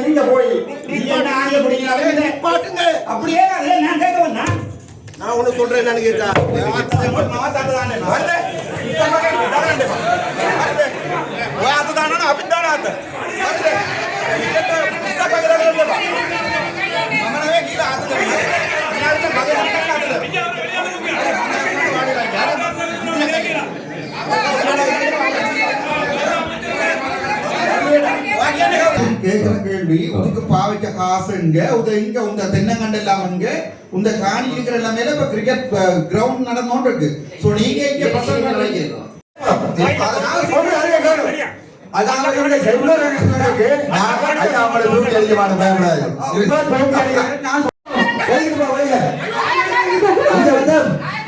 நீங்க போய் பாட்டுங்க அப்படியே நான் கேட்க வந்தா நான் ஒண்ணு சொல்றேன் என்னன்னு கேட்டா கேட்கிற கேள்வி உனக்கு பாவிக்க காசுங்க இங்க உங்க தென்னங்கண்டு எல்லாம் இங்க உங்க காணி இருக்கிற எல்லாமே இப்ப கிரிக்கெட் கிரவுண்ட் நடந்தோன்னு இருக்கு சோ நீங்க இங்க பசங்க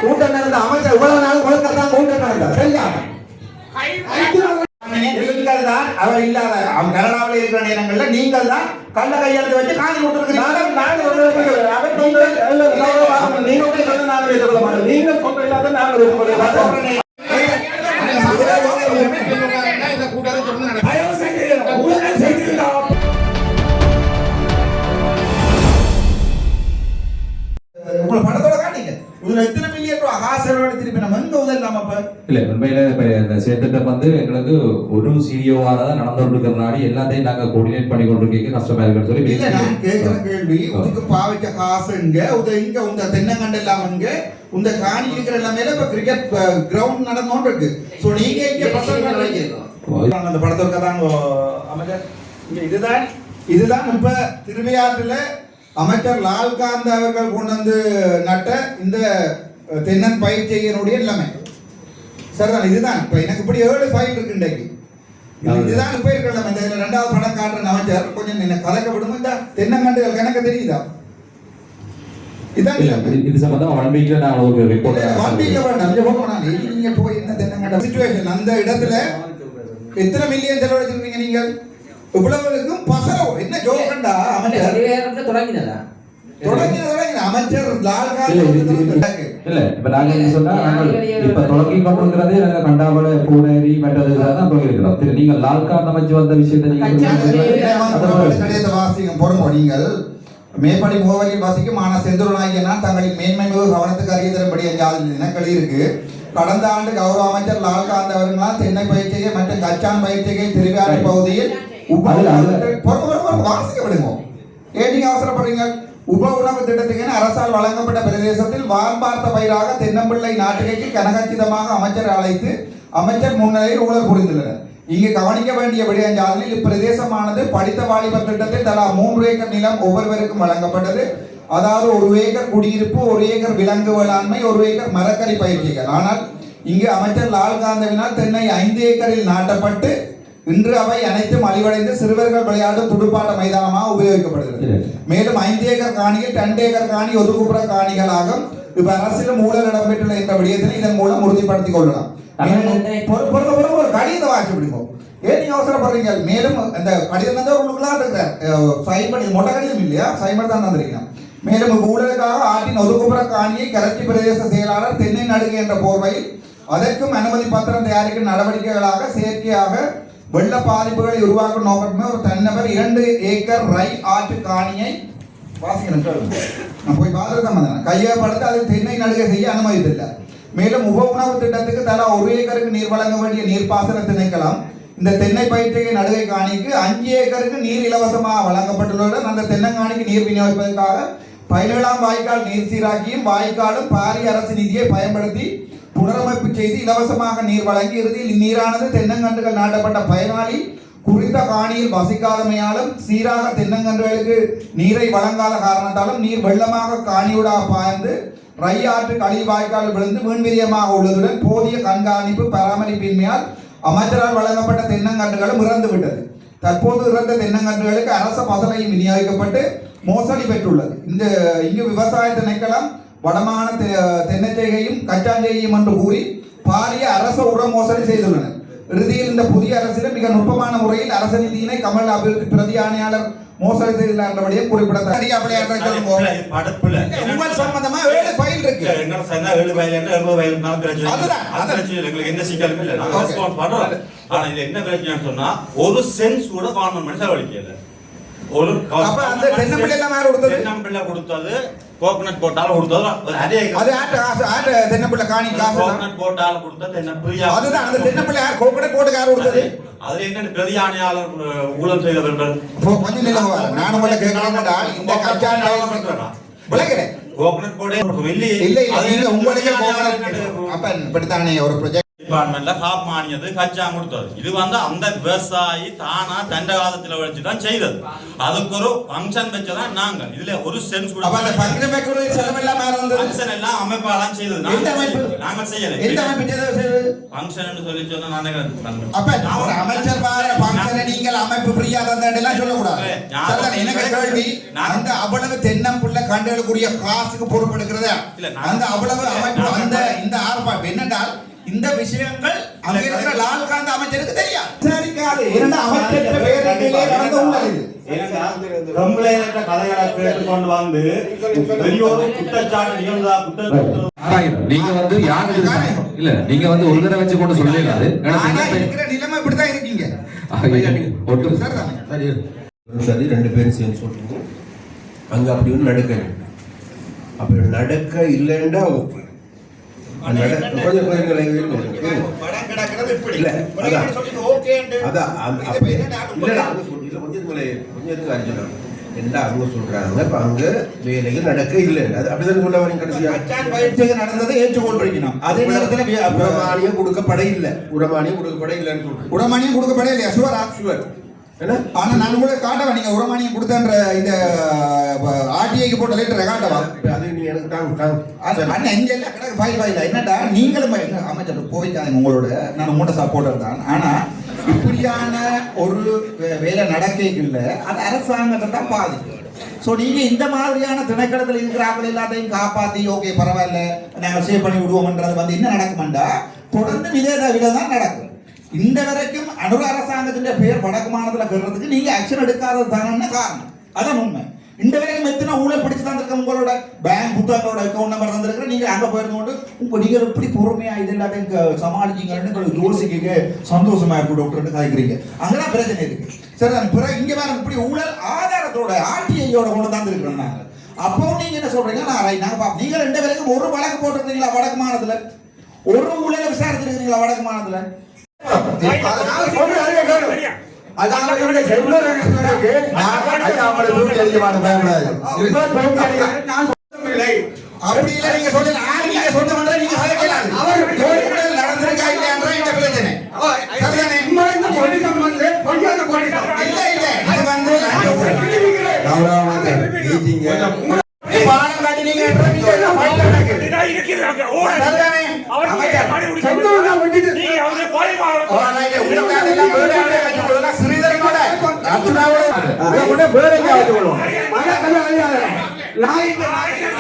கூட்டம் நடந்த அமைச்சர் இவ்வளவு நாள் கூட்டம் நடந்த சரியா நீங்கள் தான் அவர் இல்லாத அவன் கனடாவில் இருக்கிற நேரங்கள்ல நீங்கள் தான் கள்ள கையெழுத்து வச்சு காணி படத்தோட காட்டிங்க எத்தனை மில்லியன் திருப்பி நம்ம எங்க உதவலாம் அப்ப இல்ல உண்மையில இந்த சேர்த்திட்டம் எங்களுக்கு ஒரு சிஇஓவாக தான் நடந்து இருக்கிறனாடி எல்லாத்தையும் நாங்க கோஆர்டினேட் பண்ணி கொண்டிருக்க கஷ்டமா இருக்குன்னு சொல்லி இல்ல நான் கேட்கிற கேள்வி உனக்கு பாவிக்க காசுங்க இங்க உங்க தென்னங்கண்டு எல்லாம் இங்க உங்க காணி இருக்கிற எல்லாமே இப்ப கிரிக்கெட் கிரவுண்ட் நடந்தோன்னு இருக்கு சோ நீங்க இங்க பசங்க அந்த படத்தோட தான் அமைச்சர் இதுதான் இப்ப திருவையாற்றுல அமைச்சர் லால்காந்த் அவர்கள் கொண்டு வந்து நட்ட இந்த தென்னன் பயிற்சியினுடைய எல்லாமே சரிதான் இதுதான் இப்ப எனக்கு இப்படி 7 ஃபைல் இருக்கு இன்றைக்கு இதுதான் இப்ப இருக்கலாம் இந்த ரெண்டாவது படம் காட்டுற அமைச்சர் கொஞ்சம் என்ன கலக்க விடுமோ இந்த தென்னங்கண்டுகள் கணக்கு தெரியுதா இது சம்பந்தமா 1 வீக்ல நான் ஒரு ரிப்போர்ட் 1 வீக்ல வேண்டாம் நீங்க போய் என்ன தென்னங்கண்ட சிச்சுவேஷன் அந்த இடத்துல எத்தனை மில்லியன் செலவழிச்சிருக்கீங்க நீங்கள் இவ்வளவுக்கும் பசரோ என்ன ஜோக்கண்டா அமைச்சர் தொடங்கினதா அமைச்சர் இல்ல இப்ப நாங்க என்ன சொன்னா இப்ப தொடங்கி கொண்டிருக்கிறதே நாங்க கண்டாவள பூனேரி மெட்டதுதான் போயிருக்கிறோம் சரி நீங்க லால்காந்த் அமைச்சு வந்த விஷயத்தை நீங்க வாசிக்கும் பொறுமோ நீங்கள் மேற்படி முகவரியில் வாசிக்கும் ஆனா செந்தூரனாகிய தங்களின் மேன்மை மிகு கவனத்துக்கு அறிய தரும்படி இனக்களி இருக்கு கடந்த ஆண்டு கௌரவ அமைச்சர் லால்காந்த் அவர்களால் தென்னை பயிற்சிகை மற்றும் கச்சான் பயிற்சிகை திருவிழா பகுதியில் வாசிக்க விடுங்க ஏன் நீங்க அவசரப்படுறீங்க உப உணவு திட்டத்துக்கு அரசால் வழங்கப்பட்ட பிரதேசத்தில் வான்பார்த்த பயிராக தென்னம்பிள்ளை நாட்டிற்கு கனகச்சிதமாக அமைச்சர் அழைத்து அமைச்சர் முன்னிலையில் ஊழல் புரிந்துள்ளனர் இங்கு கவனிக்க வேண்டிய விடயஞ்சாலில் இப்பிரதேசமானது படித்த வாலிபர் திட்டத்தில் தலா 3 ஏக்கர் நிலம் ஒவ்வொருவருக்கும் வழங்கப்பட்டது அதாவது 1 ஏக்கர் குடியிருப்பு 1 ஏக்கர் விலங்கு வேளாண்மை 1 ஏக்கர் மரக்கறி பயிற்சிகள் ஆனால் இங்கு அமைச்சர் லால்காந்தவினால் தென்னை 5 ஏக்கரில் நாட்டப்பட்டு இன்று அவை அனைத்தும் அழிவடைந்து சிறுவர்கள் விளையாடும் துடுப்பாட்ட மைதானமாக உபயோகிக்கப்படுகிறது மேலும் 5 ஏக்கர் காணியில் 2 ஏக்கர் காணி ஒதுக்குப்புற காணிகளாகும் இப்ப அரசியலும் ஊழல் இடம்பெற்றுள்ள இந்த விடயத்தினை இதன் மூலம் உறுதிப்படுத்திக் கொள்ளலாம் ஒரு கடிதத்தை வாசி பிடிப்போம் ஏன் நீங்க அவசரப்படுறீங்க மேலும் அந்த கடிதம் தான் உங்களுக்குலாம் இருக்கிற சைன் பண்ணி மொட்டை கடிதம் இல்லையா சைன் பண்ணி தான் தந்திருக்கீங்க மேலும் ஊழலுக்காக ஆற்றின் ஒதுக்குப்புற காணியை கரச்சி பிரதேச செயலாளர் தென்னை நடுகு என்ற போர்வையில் அதற்கும் அனுமதி பத்திரம் தயாரிக்கும் நடவடிக்கைகளாக செயற்கையாக வெள்ள பாதிப்புகளை உருவாக்கும் நோக்கமே ஒரு தனிநபர் 2 ஏக்கர் ரை ஆற்று காணியை நான் போய் பார்த்துதான் கையகப்படுத்த அதில் தென்னை நடுகை செய்ய அனுமதித்தில்லை மேலும் உப உணவு திட்டத்துக்கு தலா 1 ஏக்கருக்கு நீர் வழங்க வேண்டிய நீர்ப்பாசன திணைக்களம் இந்த தென்னை பயிற்சிகை நடுகை காணிக்கு 5 ஏக்கருக்கு நீர் இலவசமாக வழங்கப்பட்டுள்ளதுடன் அந்த தென்னங்காணிக்கு நீர் விநியோகிப்பதற்காக 17ஆம் வாய்க்கால் நீர் சீராக்கியும் வாய்க்காலும் பாரி அரசு நிதியை பயன்படுத்தி புனரமைப்பு செய்து இலவசமாக நீர் வழங்கி இறுதியில் இந்நீரானது தென்னங்கன்றுகள் நாட்டப்பட்ட பயனாளி குறித்த காணியில் வசிக்காதமையாலும் சீராக தென்னங்கன்றுகளுக்கு நீரை வழங்காத காரணத்தாலும் நீர் வெள்ளமாக காணியூடாக பாய்ந்து ரை ஆற்று கழிவு வாய்க்கால் விழுந்து வீண்விரியமாக உள்ளதுடன் போதிய கண்காணிப்பு பராமரிப்பின்மையால் அமைச்சரால் வழங்கப்பட்ட தென்னங்கன்றுகளும் இறந்து விட்டது தற்போது இறந்த தென்னங்கன்றுகளுக்கு அரச பசலையும் விநியோகிக்கப்பட்டு மோசடி பெற்றுள்ளது இங்கு விவசாய திணைக்களம் வடமான தென்னச்செய்கையும் கச்சாஞ்செய்கையும் என்று கூறி பாரிய அரச உர மோசடி செய்துள்ளனர் இறுதியில் இந்த புதிய அரசிடம் மிக நுட்பமான முறையில் அரச நிதியினை கமல் அபிவிருத்தி பிரதி ஆணையாளர் மோசடி செய்துள்ளார் என்றபடியே குறிப்பிடத்தக்கது சம்பந்தமா 7 ஃபைல் இருக்கு என்ன சிக்கலும் இல்லை ஆனா இது என்ன பிரச்சனை சொன்னா ஒரு சென்ஸ் கூட கவர்மெண்ட் செலவழிக்கல ஒரு அப்ப அந்த தென்னம்பிள்ளை எல்லாம் யார் கொடுத்தது? தென்னம்பிள்ளை கொடுத்தது கோகனட் போட்டால் கொடுத்தது அதே அது ஆட்டு தென்னம்பிள்ளை காணி காசு தான். கோகனட் போட்டால் கொடுத்த தென்னம்பிள்ளை அதுதான் அந்த தென்னம்பிள்ளை யார் கோகனட் போட்டு யார் கொடுத்தது? அதுல என்ன பிரதியானையாளர் ஊழல் செய்தவர்கள் கொஞ்சம் நிலவா நான் உங்களை கேட்கறேன்டா இந்த கச்சான் விளக்கிறேன் கோகனட் போடே இல்ல இல்ல நீங்க உங்களுக்கே கோகனட் அப்ப இப்படித்தானே ஒரு ப்ராஜெக்ட் டிபார்ட்மெண்ட்ல காப் மானியது கச்சா கொடுத்தது இது வந்து அந்த விவசாயி தானா தண்ட காலத்துல வச்சுதான் செய்தது அதுக்கு ஒரு ஃபங்க்ஷன் வச்சதான் நாங்க இதுல ஒரு சென்ஸ் கூட அப்ப அந்த ஃபங்க்ஷன் வைக்கிற செலவு எல்லாம் வேற வந்தது ஃபங்க்ஷன் எல்லாம் அமைப்பாலாம் செய்தது நாங்க செய்யல எந்த அமைப்பு செய்தது ஃபங்க்ஷன் சொல்லி சொன்னா நானே அப்ப ஒரு அமைச்சர் பார ஃபங்க்ஷனை நீங்கள் அமைப்பு ஃப்ரீயா தந்தேன்னு சொல்ல கூடாது சரிதான் எனக்கு கேள்வி அந்த அவ்வளவு தென்னம்புள்ள கண்டெடுக்கக்கூடிய காசுக்கு பொறுப்பெடுக்கிறதா அந்த அவ்வளவு அமைப்பு அந்த இந்த ஆர்ப்பாட்டம் என்னென்றால் இந்த விஷயங்கள் அங்க இருக்கிற லால்காந்த் அமைச்சருக்கு தெரியாது சரிக்காது இரண்டு அமைச்சர் பேரணியிலே நடந்து உள்ளது கம்ப்ளைண்ட் கதைகளை கேட்டுக்கொண்டு வந்து பெரியோரு குற்றச்சாட்டு நிகழ்ந்தா நீங்க வந்து யாரு இல்ல நீங்க வந்து ஒரு தடவை வச்சு கொண்டு சொல்லலாது இருக்கிற நிலைமை இப்படிதான் இருக்கீங்க ஒட்டு சரி ரெண்டு பேரும் சேர்ந்து சொல்லுங்க அங்க அப்படி ஒன்று நடக்க அப்படி நடக்க இல்லைன்னா ஓகே கொஞ்சம் இல்ல அதான் இல்லடா கொஞ்சம் என்ன அவங்க சொல்றாங்க இப்ப அங்க வேலைகள் நடக்க இல்லை அது அப்படிதான் சொல்ல வரீங்க கடைசியா நடந்ததை ஏற்றுக்கொள்றீங்க அதே நேரத்தில் உரமானியம் கொடுக்கப்பட இல்லை உரமானியம் கொடுக்கப்பட இல்லைன்னு சொல்றேன் உரமானியம் கொடுக்கப்பட இல்லையா ஷுவரா ஷுவர் ஆனா நான் கூட காட்டவா நீங்க உரமானியம் கொடுத்தன்ற இந்த ஆர்டிஐக்கு போட்ட லெட்டரை காட்டவா அது நீ எனக்கு தாங்க அண்ணன் எங்க எல்லாம் கிடக்கு ஃபைல் என்னடா நீங்களும் அமைச்சர் போய்க்காங்க உங்களோட நான் உங்கள்கிட்ட சப்போர்ட்டர் தான் ஆனா இப்படியான ஒரு வேலை நடக்கல அது அரசாங்கத்தை தான் பாதிக்கும் ஸோ நீங்க இந்த மாதிரியான திணைக்களத்தில் இருக்கிறார்கள் எல்லாத்தையும் காப்பாத்தி ஓகே பரவாயில்ல நாங்க சேவ் பண்ணி விடுவோம்ன்றது வந்து என்ன நடக்குமெண்டா தொடர்ந்து வித தான் நடக்கும் இந்த வரைக்கும் அனுர அரசாங்கத்தின் பேர் வடக்கு மாநிலத்தில் கருறதுக்கு நீங்க ஆக்ஷன் எடுக்காதது தானே காரணம் அதான் உண்மை இந்த வரைக்கும் எத்தனை ஊழல் பிடிச்சு தந்திருக்க உங்களோட பேங்க் புத்தகங்களோட அக்கௌண்ட் நம்பர் தந்திருக்கிற நீங்க அங்க போயிருந்து கொண்டு உங்க நீங்க எப்படி பொறுமையா இது எல்லாத்தையும் சமாளிச்சீங்கன்னு யோசிக்க சந்தோஷமா இருக்கு டாக்டர் காய்க்கிறீங்க அங்கதான் பிரச்சனை இருக்கு சரிதான் பிறகு இங்க வேற இப்படி ஊழல் ஆதாரத்தோட ஆர்டிஐயோட கொண்டு தந்திருக்கிறோம் நாங்க அப்பவும் நீங்க என்ன சொல்றீங்க நாங்க பாப்போம் நீங்க ரெண்டு பேருக்கும் ஒரு வழக்கு போட்டிருந்தீங்களா வடக்கு மாநிலத்துல ஒரு ஊழலை விசாரிச்சிருக்கீங்களா வடக்கு மாநிலத்துல அப்படி இல்ல நீங்க சொல்லுங்க நீங்க சொன்ன நீங்க நடந்திருக்கா இல்லையான்ற இந்த பிரச்சனை பாடம் காட்டினீங்க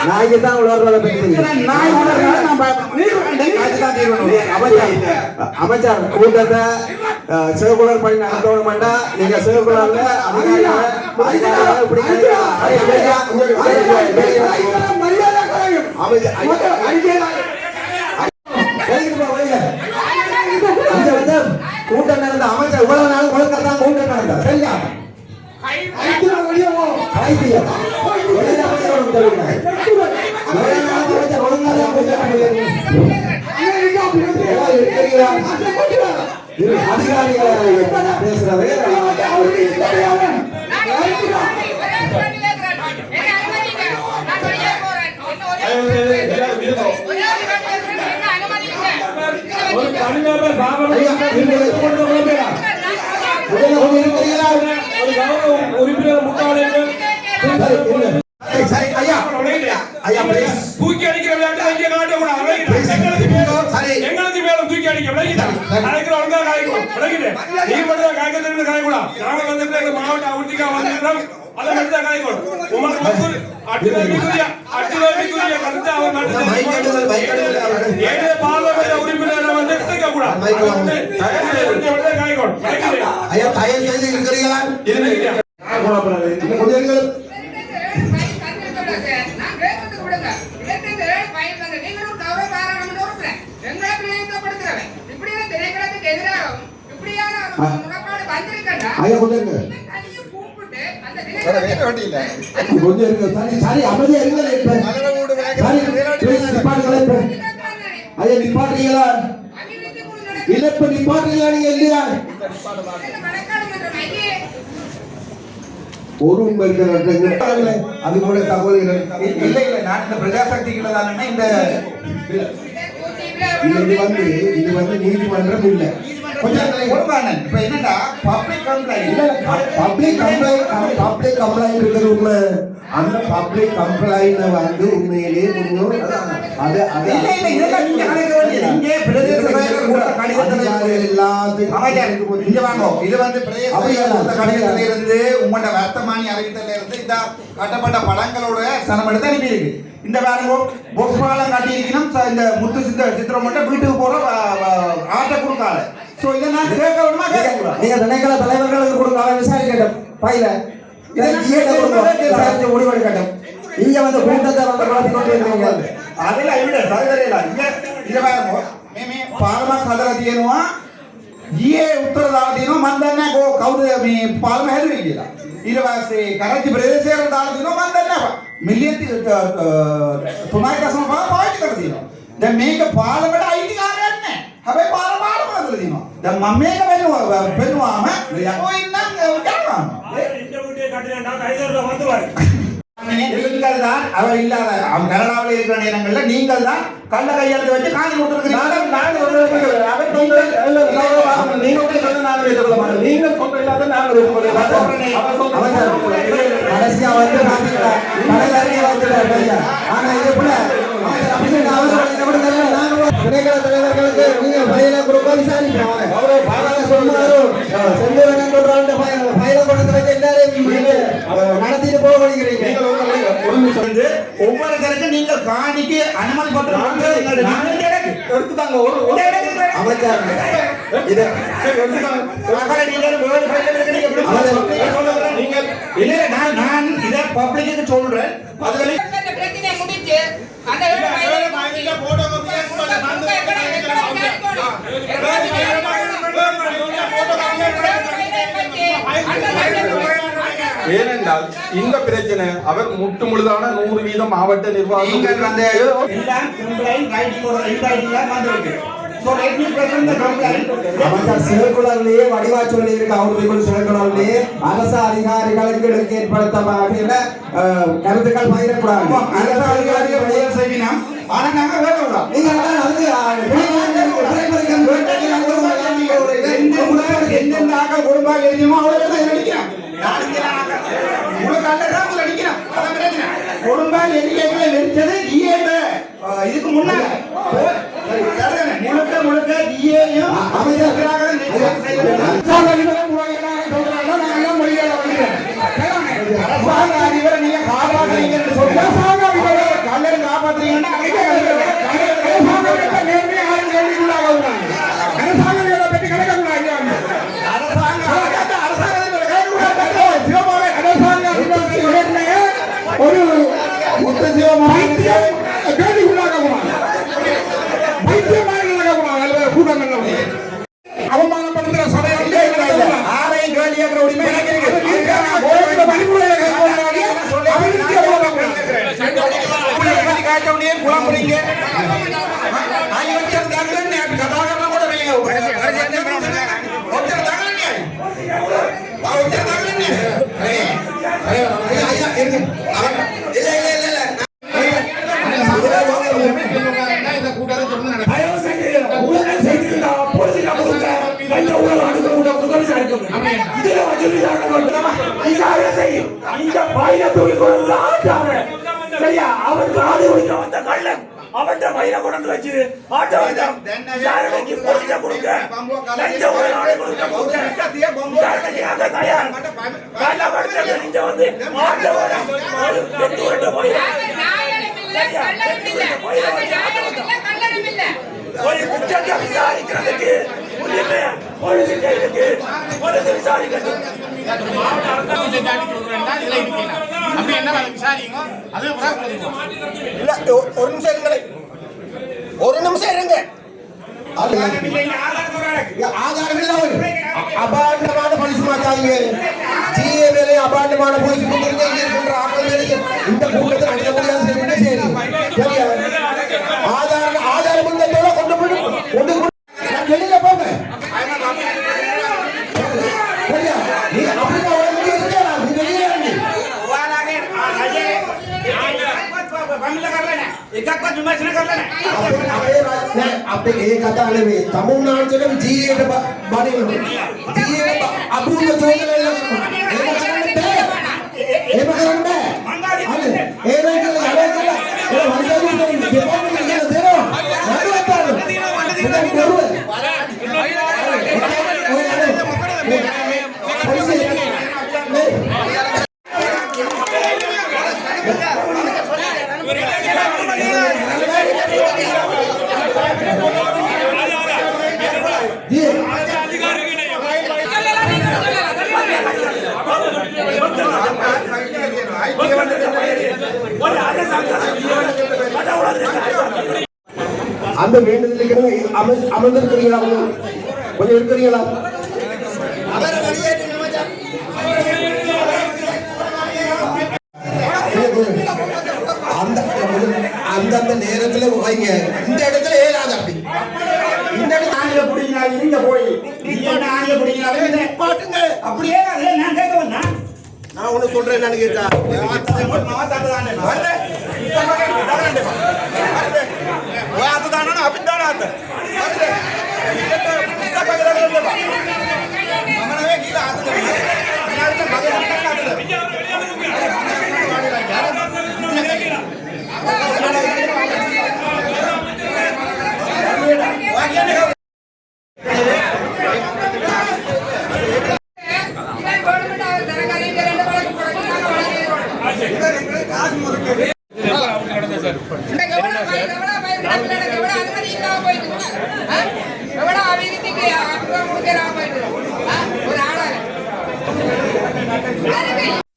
நாய்க்கு தான் உணர்றத அமைச்சர் கூட்டத்தை சிவகுலர் பண்ணி நடத்தோட மாட்டா நீங்க சிவகுலர்ல கூட்டம் நடந்த அமைச்சர் இவ்வளவு நாள் ஒழுங்கத்தான் கூட்டம் நடந்த சரியா தூக்கி அடிக்கிற விளையாட்டு இங்கே காட்டக்கூடாது எங்களுக்கு மேலும் தூக்கி அடிக்க விளையாடுகிற ஒழுங்கா காய்க்கும் விளையாடு நீ மட்டும் காய்க்க தெரிந்து காய்க்கூடாது நாங்கள் வந்து மாவட்ட அவர்த்திக்கா வந்துருக்கோம் அதை மட்டும் தான் காய்க்கும் உங்களுக்கு அட்டுதவிக்குரிய கருத்து அவர் மட்டும் பார்வையிட உறுப்பினர் வந்து எடுத்துக்க கூடாது காய்க்கும் ஐயா கொடுங்க கூப்பிட்டு அந்த கொஞ்சம் இருங்க சரி சரி அமைதியா இருங்க இப்ப சரி please நிப்பாட்டுங்களே இப்ப ஐயா நிப்பாட்டுறீங்களா இல்ல இப்ப நிப்பாட்டுறீங்களா நீங்க இல்லையா ஒரு உண்மை இருக்கிற அது கூட தகவல்கள் இல்ல இல்ல நான் இந்த பிரஜாசக்திகளை தானே இந்த இது வந்து நீதிமன்றம் இல்ல கொஞ்சம் கொடுப்பாங்க. இப்ப என்னடா பப்ளிக் கம்ப்ளைண்ட் பப்ளிக் கம்ப்ளைண்ட் இருக்கிறது உண்மை அந்த பப்ளிக் கம்ப்ளைண்ட் வந்து உண்மையிலேயே அது அது இல்ல இல்ல இதெல்லாம் நீங்க கணக்கு வேண்டியது இங்கே பிரதேச செயலர் கூட கடிதத்தில் எல்லாத்துக்கும் இங்க வாங்க இது வந்து பிரதேச செயலர் கடிதத்துல இருந்து உங்களோட வர்த்தமானி அறிவித்தல இருந்து இந்த கட்டப்பட்ட படங்களோட சனம் எடுத்து அனுப்பி இருக்கு இந்த பாருங்க பொக்ஸ் பாலம் கட்டி இருக்கணும் இந்த முத்து சித்திரம் மட்டும் வீட்டுக்கு போற ஆட்டை கொடுக்காத சோ இத நான் கேட்கணுமா கேட்கக்கூடாது நீங்க திணைக்கள தலைவர்களுக்கு கொடுக்கலாம் விசாரிக்கட்டும் பையில விசாரிச்சு முடிவெடுக்கட்டும் இங்க வந்து கூட்டத்தை வந்து குழப்பி கொண்டு இருக்கீங்க ಅದೆಲ್ಲ ಇಲ್ಲ ಸಾಗರ ಇಲ್ಲ ಈಗ ಮೇಮೆ ಪಾಲ್ಮ ಕದರ ದೇನುವ ये उत्तर दादिनो मंदन्ना को कौदे मी पाल्म हेदु ಇಲ್ಲ ಇರವಾಸೆ ಕರಾಚಿ ಪ್ರದೇಶರ दादिनो मंदन्ना मिलियन तुम्हारे का सम पाइट कर दिनो द मेक पार्लिमेंट आईटी ಕಾರ್ಯನ್ನೆ ಹಬೆ ಪಾರ್ಲಿಮೆಂಟ್ ಮಾತ್ರ ದಿನೋ ದ ಮಮ್ಮೇಗ ಬೆನ್ನುವಾಮ ಓ ಇನ್ನ ಉಂಟಾಮ இந்த வீட்டை கட்டினா கைதர்ல வந்துவாரு நீங்கள் தான் அவர் இல்லாத அவன் கனடாவில் இருக்கிற நேரங்கள்ல நீங்கள் தான் கள்ள கையெழுத்து வச்சு காணி தலைவர்களுக்கு நீங்க பயில குரூப்பா விசாரிக்கலாம் நடத்திட்டு போக முடிக்கிறீங்க ஒவ்வொருத்தருக்கு நீங்க காணிக்கு அனுமதி பத்திரம் எடுத்துதாங்க நான் இதை பப்ளிக்கு சொல்றேன் ஏனென்றால் இந்த பிரச்சனை அவர் முட்டு முழுதான 100% மாவட்ட நிர்வாகம் சிறகுழாவிலேயே வடிவா சொல்லி இருக்கு அவர்களுக்கு சிறகுழாவிலேயே அரசு அதிகாரிகளுக்கு ஏற்படுத்த கருத்துக்கள் பகிரக்கூடாது அரசு அதிகாரிகள் செய்யணும் ஆனா நாங்க வேணும் நீங்க எந்தெந்த ஆக்கள் குடும்பம் எழுதியுமோ அவர்களுக்கு நடிக்கிறோம் குடும்பம் எண்ணிக்கைகளை நெரிச்சது இதுக்கு முன்னாடி முழுக்க முழுக்க ஜிஏயும் அரசாங்க அதிபரை நீங்க காப்பாற்றுறீங்கன்னு சொல்லுங்க கல்லர் காப்பாற்றுறீங்கன்னா ஒரு அவமானப்படுத்துற சபையில் ஆரையும் கேள்வி கேட்கிற உரிமை குழம்புறீங்க கதாகரம் கூட அவருக்கு ஆடு வைக்க வந்த கள்ளன் அவன் பயிரை கொண்டு வச்சு ஆட்டோ கொடுக்க ஒரு குற்றத்தை விசாரிக்கிறதுக்கு ஒரு நிமிஷம் இருங்க ஆதாரம் இல்ல அபாண்டமான போலீஸ் மாத்தாங்க ஜிஏ மேலே அபாண்டமான போலீஸ் இருக்கின்ற ஆக்கள் மேலே இந்த கூட்டத்தில் அடைய முடியாது சரியா ஆதாரம் கொண்டு போய் வெளியில போங்க சரியா நீ அப்படிதான் අපේ ඒ කතා නෙමෙයි තමුන්නාන්සේට ජීවිත බඩේන ජීවිත අභූත චෝදනවල එහෙම කරන්න බෑ හරි ඒ නෑ කියලා යන්නේ කියලා ඒ වන්දනාවෙන් දෙපොන්න කියන දෙනවා නඩුවත්තාන அந்த வேண்டுதலுக்கு அமர்ந்திருக்கிறீங்களா கொஞ்சம் இருக்கிறீங்களா அந்தந்த நேரத்துல வைங்க இந்த இடத்துல ஏறாது அப்படி இந்த இடத்துல ஆணிய பிடிக்கிறாங்க நீங்க போய் ஆணிய பிடிக்கிறாங்க பாட்டுங்க அப்படியே நான் கேட்க வந்தேன் நான் ஒண்ணு சொல்றேன் என்னன்னு கேட்டா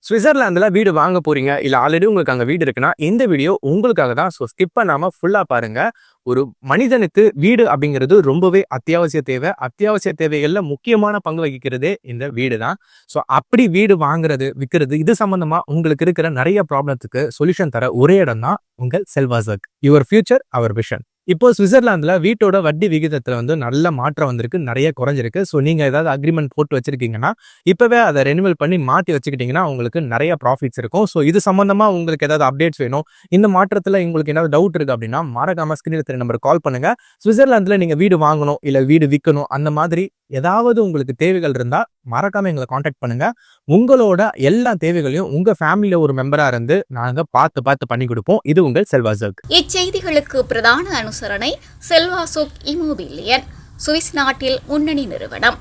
ஸ்விட்சர்லாந்துல வீடு வாங்க போறீங்க இல்ல ஆல்ரெடி உங்களுக்கு அங்க வீடு இருக்குன்னா இந்த வீடியோ உங்களுக்காக தான். ஸோ ஸ்கிப் பண்ணாம ஃபுல்லா பாருங்க. ஒரு மனிதனுக்கு வீடு அப்படிங்கிறது ரொம்பவே அத்தியாவசிய தேவை. அத்தியாவசிய தேவைகள்ல முக்கியமான பங்கு வகிக்கிறதே இந்த வீடு தான். ஸோ அப்படி வீடு வாங்குறது விற்கிறது இது சம்பந்தமா உங்களுக்கு இருக்கிற நிறைய ப்ராப்ளத்துக்கு சொல்யூஷன் தர ஒரே இடம் தான் உங்கள் செல்வாசக். Your future our vision. இப்போ ஸ்விட்சர்லாந்துல வீட்டோட வட்டி விகிதத்துல வந்து நல்ல மாற்றம் வந்திருக்கு, நிறைய குறைஞ்சிருக்கு. ஸோ நீங்க ஏதாவது அக்ரிமெண்ட் போட்டு வச்சிருக்கீங்கன்னா இப்பவே அதை ரெனிவல் பண்ணி மாற்றி வச்சுக்கிட்டீங்கன்னா உங்களுக்கு நிறைய ப்ராஃபிட்ஸ் இருக்கும். ஸோ இது சம்பந்தமா உங்களுக்கு ஏதாவது அப்டேட்ஸ் வேணும், இந்த மாற்றத்துல உங்களுக்கு ஏதாவது டவுட் இருக்கு அப்படின்னா மறக்காம ஸ்கிரீன்ல தெரிய நம்பர் கால் பண்ணுங்க. ஸ்விட்சர்லாந்துல நீங்க வீடு வாங்கணும் இல்ல வீடு விற்கணும் அந்த மாதிரி ஏதாவது உங்களுக்கு தேவைகள் இருந்தா மறக்காம எங்களை காண்டாக்ட் பண்ணுங்க. உங்களோட எல்லா தேவைகளையும் உங்க ஃபேமிலியில ஒரு மெம்பரா இருந்து நாங்க பார்த்து பண்ணி கொடுப்போம். இது உங்கள் செல்வாசக். இச்செய்திகளுக்கு பிரதான அனுசரணை செல்வாசோக் இமோபிலியன், சுவிஸ் நாட்டில் முன்னணி நிறுவனம்.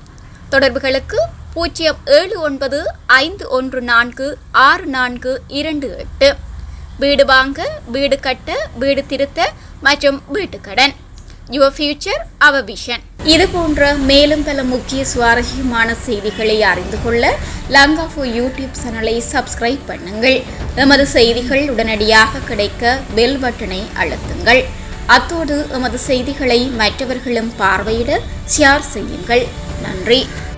தொடர்புகளுக்கு 0795146428. வீடு வாங்க, வீடு கட்ட, வீடு திருத்த மற்றும் வீட்டு கடன். Your future our vision. இது போன்ற மேலும் பல முக்கிய சுவாரஸ்யமான செய்திகளை அறிந்து கொள்ள லங்காஃபோ யூடியூப் சேனலை சப்ஸ்கிரைப் பண்ணுங்கள். எமது செய்திகள் உடனடியாக கிடைக்க பெல் பட்டனை அழுத்துங்கள். அத்தோடு எமது செய்திகளை மற்றவர்களும் பார்வையிட ஷேர் செய்யுங்கள். நன்றி.